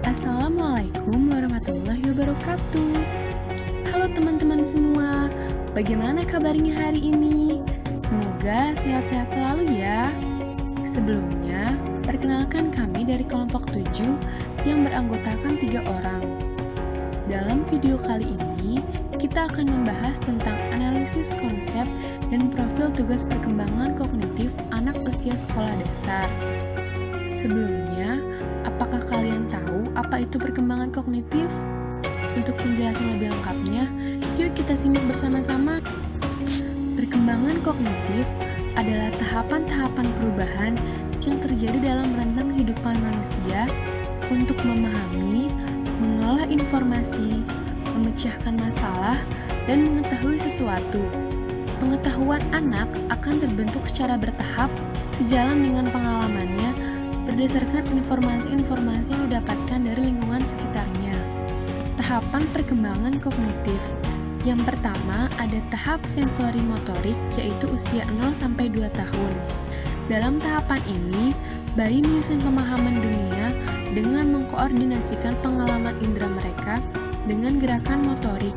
Assalamualaikum warahmatullahi wabarakatuh. Halo teman-teman semua, bagaimana kabarnya hari ini? Semoga sehat-sehat selalu ya. Sebelumnya, perkenalkan kami dari kelompok 7 yang beranggotakan 3 orang. Dalam video kali ini, kita akan membahas tentang analisis konsep dan profil tugas perkembangan kognitif anak usia sekolah dasar. Sebelumnya, apakah kalian tahu apa itu perkembangan kognitif? Untuk penjelasan lebih lengkapnya, yuk kita simak bersama-sama. Perkembangan kognitif adalah tahapan-tahapan perubahan yang terjadi dalam rentang kehidupan manusia untuk memahami, mengolah informasi, memecahkan masalah, dan mengetahui sesuatu. Pengetahuan anak akan terbentuk secara bertahap sejalan dengan pengalamannya berdasarkan informasi-informasi yang didapatkan dari lingkungan sekitarnya. Tahapan perkembangan kognitif. Yang pertama ada tahap sensori motorik, yaitu usia 0-2 tahun. Dalam tahapan ini, bayi menyusun pemahaman dunia dengan mengkoordinasikan pengalaman indera mereka dengan gerakan motorik.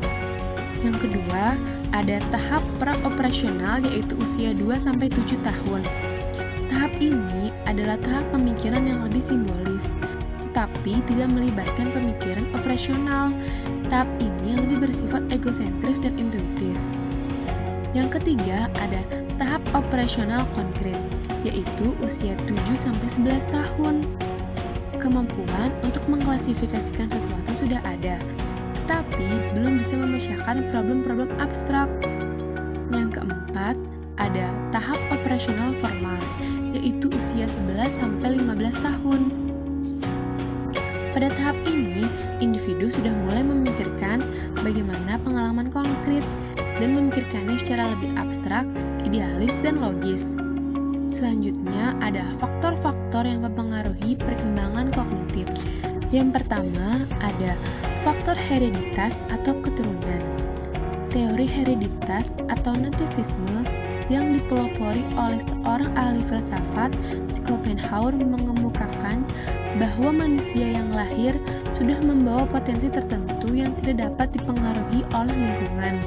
Yang kedua, ada tahap pra-operasional, yaitu usia 2-7 tahun. Tahap ini adalah tahap pemikiran yang lebih simbolis, tetapi tidak melibatkan pemikiran operasional. Tahap ini lebih bersifat egosentris dan intuitis. Yang ketiga ada tahap operasional konkret, yaitu usia 7-11 tahun. Kemampuan untuk mengklasifikasikan sesuatu sudah ada, tetapi belum bisa memecahkan problem-problem abstrak. Yang keempat, ada tahap operasional formal, yaitu usia 11-15 tahun. Pada tahap ini, individu sudah mulai memikirkan bagaimana pengalaman konkret dan memikirkannya secara lebih abstrak, idealis, dan logis. Selanjutnya, ada faktor-faktor yang mempengaruhi perkembangan kognitif. Yang pertama, ada faktor hereditas atau keturunan. Teori hereditas atau nativisme yang dipelopori oleh seorang ahli filsafat, Schopenhauer, mengemukakan bahwa manusia yang lahir sudah membawa potensi tertentu yang tidak dapat dipengaruhi oleh lingkungan.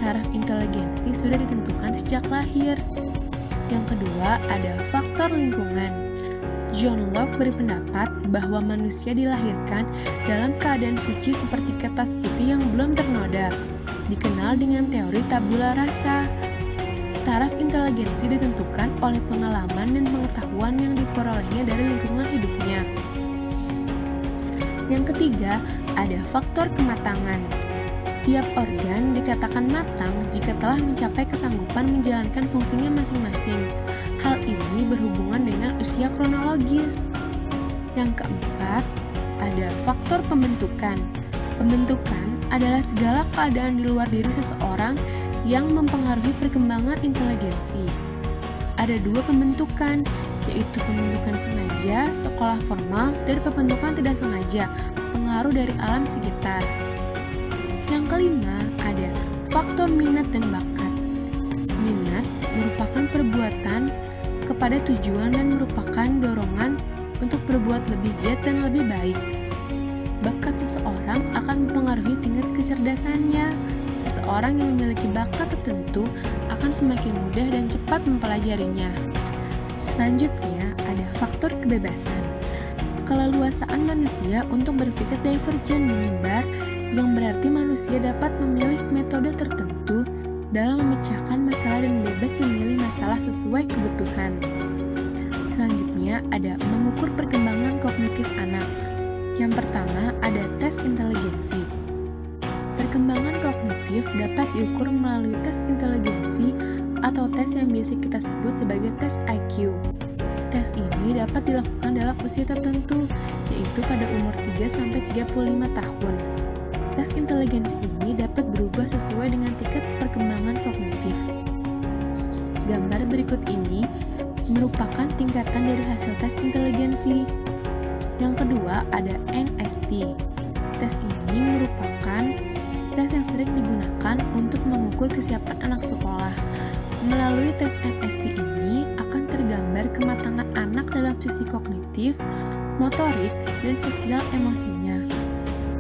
Taraf inteligensi sudah ditentukan sejak lahir. Yang kedua, ada faktor lingkungan. John Locke berpendapat bahwa manusia dilahirkan dalam keadaan suci seperti kertas putih yang belum ternoda, dikenal dengan teori tabula rasa. Taraf inteligensi ditentukan oleh pengalaman dan pengetahuan yang diperolehnya dari lingkungan hidupnya. Yang ketiga, ada faktor kematangan. Tiap organ dikatakan matang jika telah mencapai kesanggupan menjalankan fungsinya masing-masing. Hal ini berhubungan dengan usia kronologis. Yang keempat, ada faktor pembentukan. Pembentukan adalah segala keadaan di luar diri seseorang yang mempengaruhi perkembangan inteligensi. Ada 2 pembentukan, yaitu pembentukan sengaja, sekolah formal, dan pembentukan tidak sengaja, pengaruh dari alam sekitar. Yang kelima, ada faktor minat dan bakat. Minat merupakan perbuatan kepada tujuan dan merupakan dorongan untuk berbuat lebih giat dan lebih baik. Bakat seseorang akan mempengaruhi tingkat kecerdasannya. Seseorang yang memiliki bakat tertentu akan semakin mudah dan cepat mempelajarinya. Selanjutnya, ada faktor kebebasan. Keleluasaan manusia untuk berpikir divergen menyebar, yang berarti manusia dapat memilih metode tertentu dalam memecahkan masalah dan bebas memilih masalah sesuai kebutuhan. Selanjutnya, ada mengukur perkembangan kognitif anak. Yang pertama, ada tes inteligensi. Perkembangan kognitif dapat diukur melalui tes inteligensi atau tes yang biasa kita sebut sebagai tes IQ. Tes ini dapat dilakukan dalam usia tertentu, yaitu pada umur 3-35 tahun. Tes inteligensi ini dapat berubah sesuai dengan tingkat perkembangan kognitif. Gambar berikut ini merupakan tingkatan dari hasil tes inteligensi. Yang kedua ada NST. Tes ini merupakan tes yang sering digunakan untuk mengukur kesiapan anak sekolah. Melalui tes NST ini akan tergambar kematangan anak dalam sisi kognitif, motorik, dan sosial emosinya.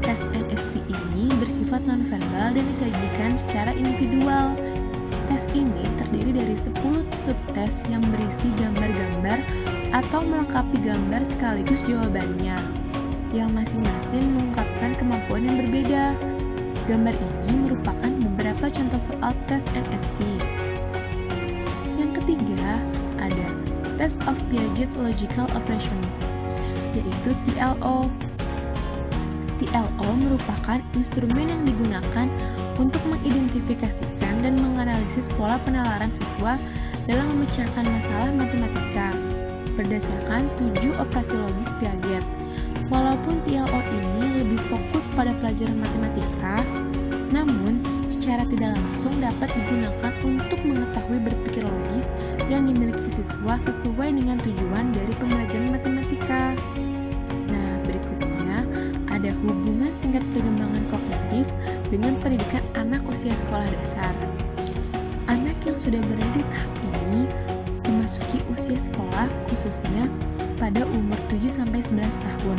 Tes NST ini bersifat nonverbal dan disajikan secara individual. Tes ini terdiri dari 10 subtes yang berisi gambar-gambar atau melengkapi gambar sekaligus jawabannya, yang masing-masing mengungkapkan kemampuan yang berbeda. Gambar ini merupakan beberapa contoh soal tes NST. Yang ketiga, ada Test of Piaget's Logical Operation, yaitu TLO. TLO merupakan instrumen yang digunakan untuk mengidentifikasikan dan menganalisis pola penalaran siswa dalam memecahkan masalah matematika berdasarkan 7 operasi logis Piaget. Walaupun TLO ini lebih fokus pada pelajaran matematika, namun secara tidak langsung dapat digunakan untuk mengetahui berpikir logis yang dimiliki siswa sesuai dengan tujuan dari pembelajaran matematika. Nah, berikutnya ada hubungan tingkat perkembangan kognitif dengan pendidikan anak usia sekolah dasar. Anak yang sudah berada di tahap ini memasuki usia sekolah khususnya pada umur 7-11 tahun.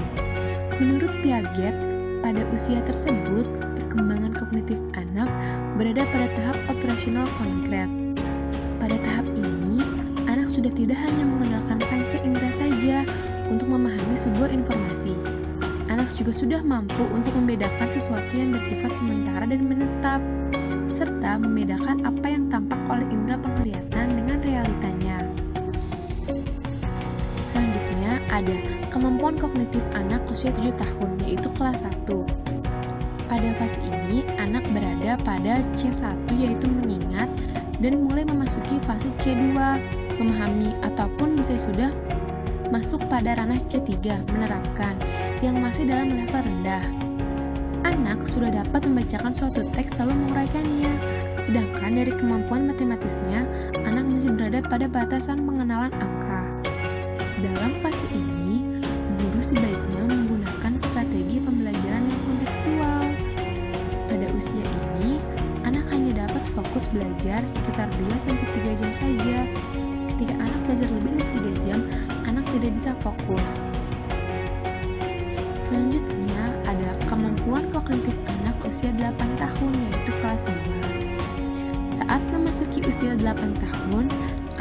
Menurut Piaget, pada usia tersebut, perkembangan kognitif anak berada pada tahap operasional konkret. Pada tahap ini, anak sudah tidak hanya mengandalkan panca indera saja untuk memahami sebuah informasi. Anak juga sudah mampu untuk membedakan sesuatu yang bersifat sementara dan menetap, serta membedakan apa yang tampak oleh indera penglihatan dengan realitanya. Selanjutnya ada kemampuan kognitif anak usia 7 tahun, yaitu kelas 1. Pada fase ini, anak berada pada C1 yaitu mengingat dan mulai memasuki fase C2, memahami ataupun bisa sudah masuk pada ranah C3, menerapkan, yang masih dalam level rendah. Anak sudah dapat membacakan suatu teks lalu menguraikannya, sedangkan dari kemampuan matematisnya, anak masih berada pada batasan pengenalan angka. Dalam fase ini, guru sebaiknya menggunakan strategi pembelajaran yang kontekstual. Pada usia ini, anak hanya dapat fokus belajar sekitar 2-3 jam saja. Ketika anak belajar lebih dari 3 jam, anak tidak bisa fokus. Selanjutnya, ada kemampuan kognitif anak usia 8 tahun, yaitu kelas 2. Saat memasuki usia 8 tahun,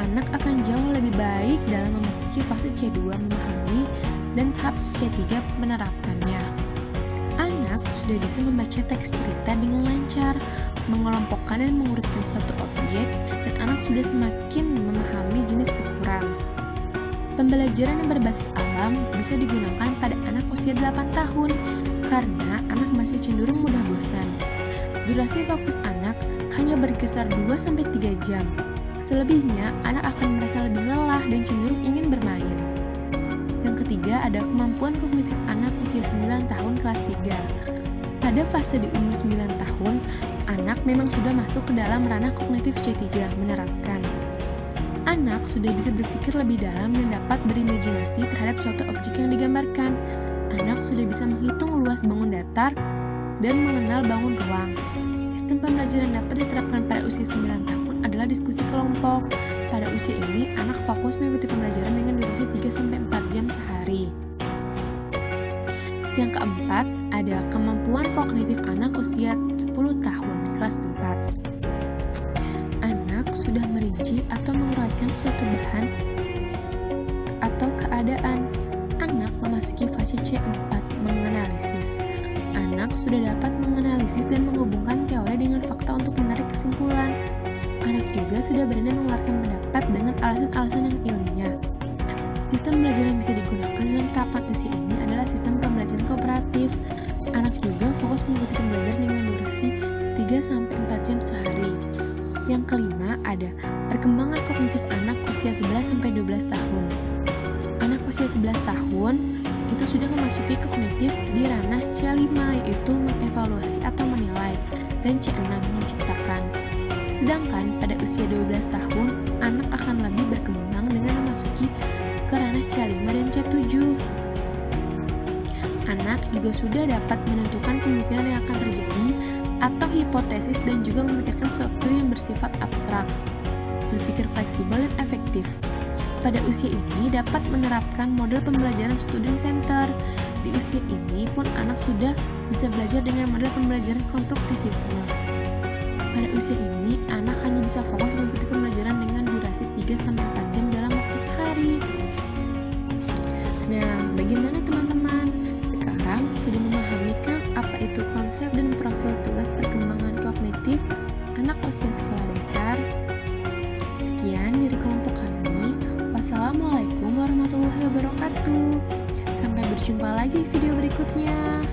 anak akan jauh lebih baik dalam memasuki fase C2 memahami dan tahap C3 menerapkannya. Anak sudah bisa membaca teks cerita dengan lancar, mengelompokkan dan mengurutkan suatu objek, dan anak sudah semakin memahami jenis ukuran. Pembelajaran yang berbasis alam bisa digunakan pada anak usia 8 tahun karena anak masih cenderung mudah bosan. Durasi fokus anak hanya berkisar 2-3 jam. Selebihnya, anak akan merasa lebih lelah dan cenderung ingin bermain. Yang ketiga, ada kemampuan kognitif anak usia 9 tahun kelas 3. Pada fase di umur 9 tahun, anak memang sudah masuk ke dalam ranah kognitif C3, menerapkan. Anak sudah bisa berpikir lebih dalam dan dapat berimajinasi terhadap suatu objek yang digambarkan. Anak sudah bisa menghitung luas bangun datar dan mengenal bangun ruang. Sistem pembelajaran dapat diterapkan pada usia 9 tahun adalah diskusi kelompok. Pada usia ini, anak fokus mengikuti pembelajaran dengan durasi 3-4 jam sehari. Yang keempat, ada kemampuan kognitif anak usia 10 tahun, kelas 4. Anak sudah merinci atau menguraikan suatu bahan atau keadaan. Anak memasuki fase C4, menganalisis. Anak sudah dapat menganalisis dan menghubungkan teori dengan fakta untuk menarik kesimpulan. Anak juga sudah berani mengeluarkan pendapat dengan alasan-alasan yang ilmiah. Sistem belajar yang bisa digunakan dalam tahapan usia ini adalah sistem pembelajaran kooperatif. Anak juga fokus mengikuti pembelajaran dengan durasi 3-4 jam sehari. Yang kelima, ada perkembangan kognitif anak usia 11-12 tahun. Anak usia 11 tahun itu sudah memasuki kognitif di ranah C5, yaitu mengevaluasi atau menilai, dan C6 menciptakan. Sedangkan pada usia 12 tahun, anak akan lebih berkembang dengan memasuki ke ranah C5 dan C7. Anak juga sudah dapat menentukan kemungkinan yang akan terjadi atau hipotesis dan juga memikirkan sesuatu yang bersifat abstrak, berpikir fleksibel dan efektif. Pada usia ini dapat menerapkan model pembelajaran student center. Di usia ini pun anak sudah bisa belajar dengan model pembelajaran konstruktivisme. Pada usia ini, anak hanya bisa fokus mengikuti pembelajaran dengan durasi 3-4 jam dalam waktu sehari. Nah, bagaimana teman-teman? Sekarang sudah memahami kan apa itu konsep dan profil tugas perkembangan kognitif anak usia sekolah dasar? Sekian dari kelompok kami. Wassalamualaikum warahmatullahi wabarakatuh. Sampai berjumpa lagi video berikutnya.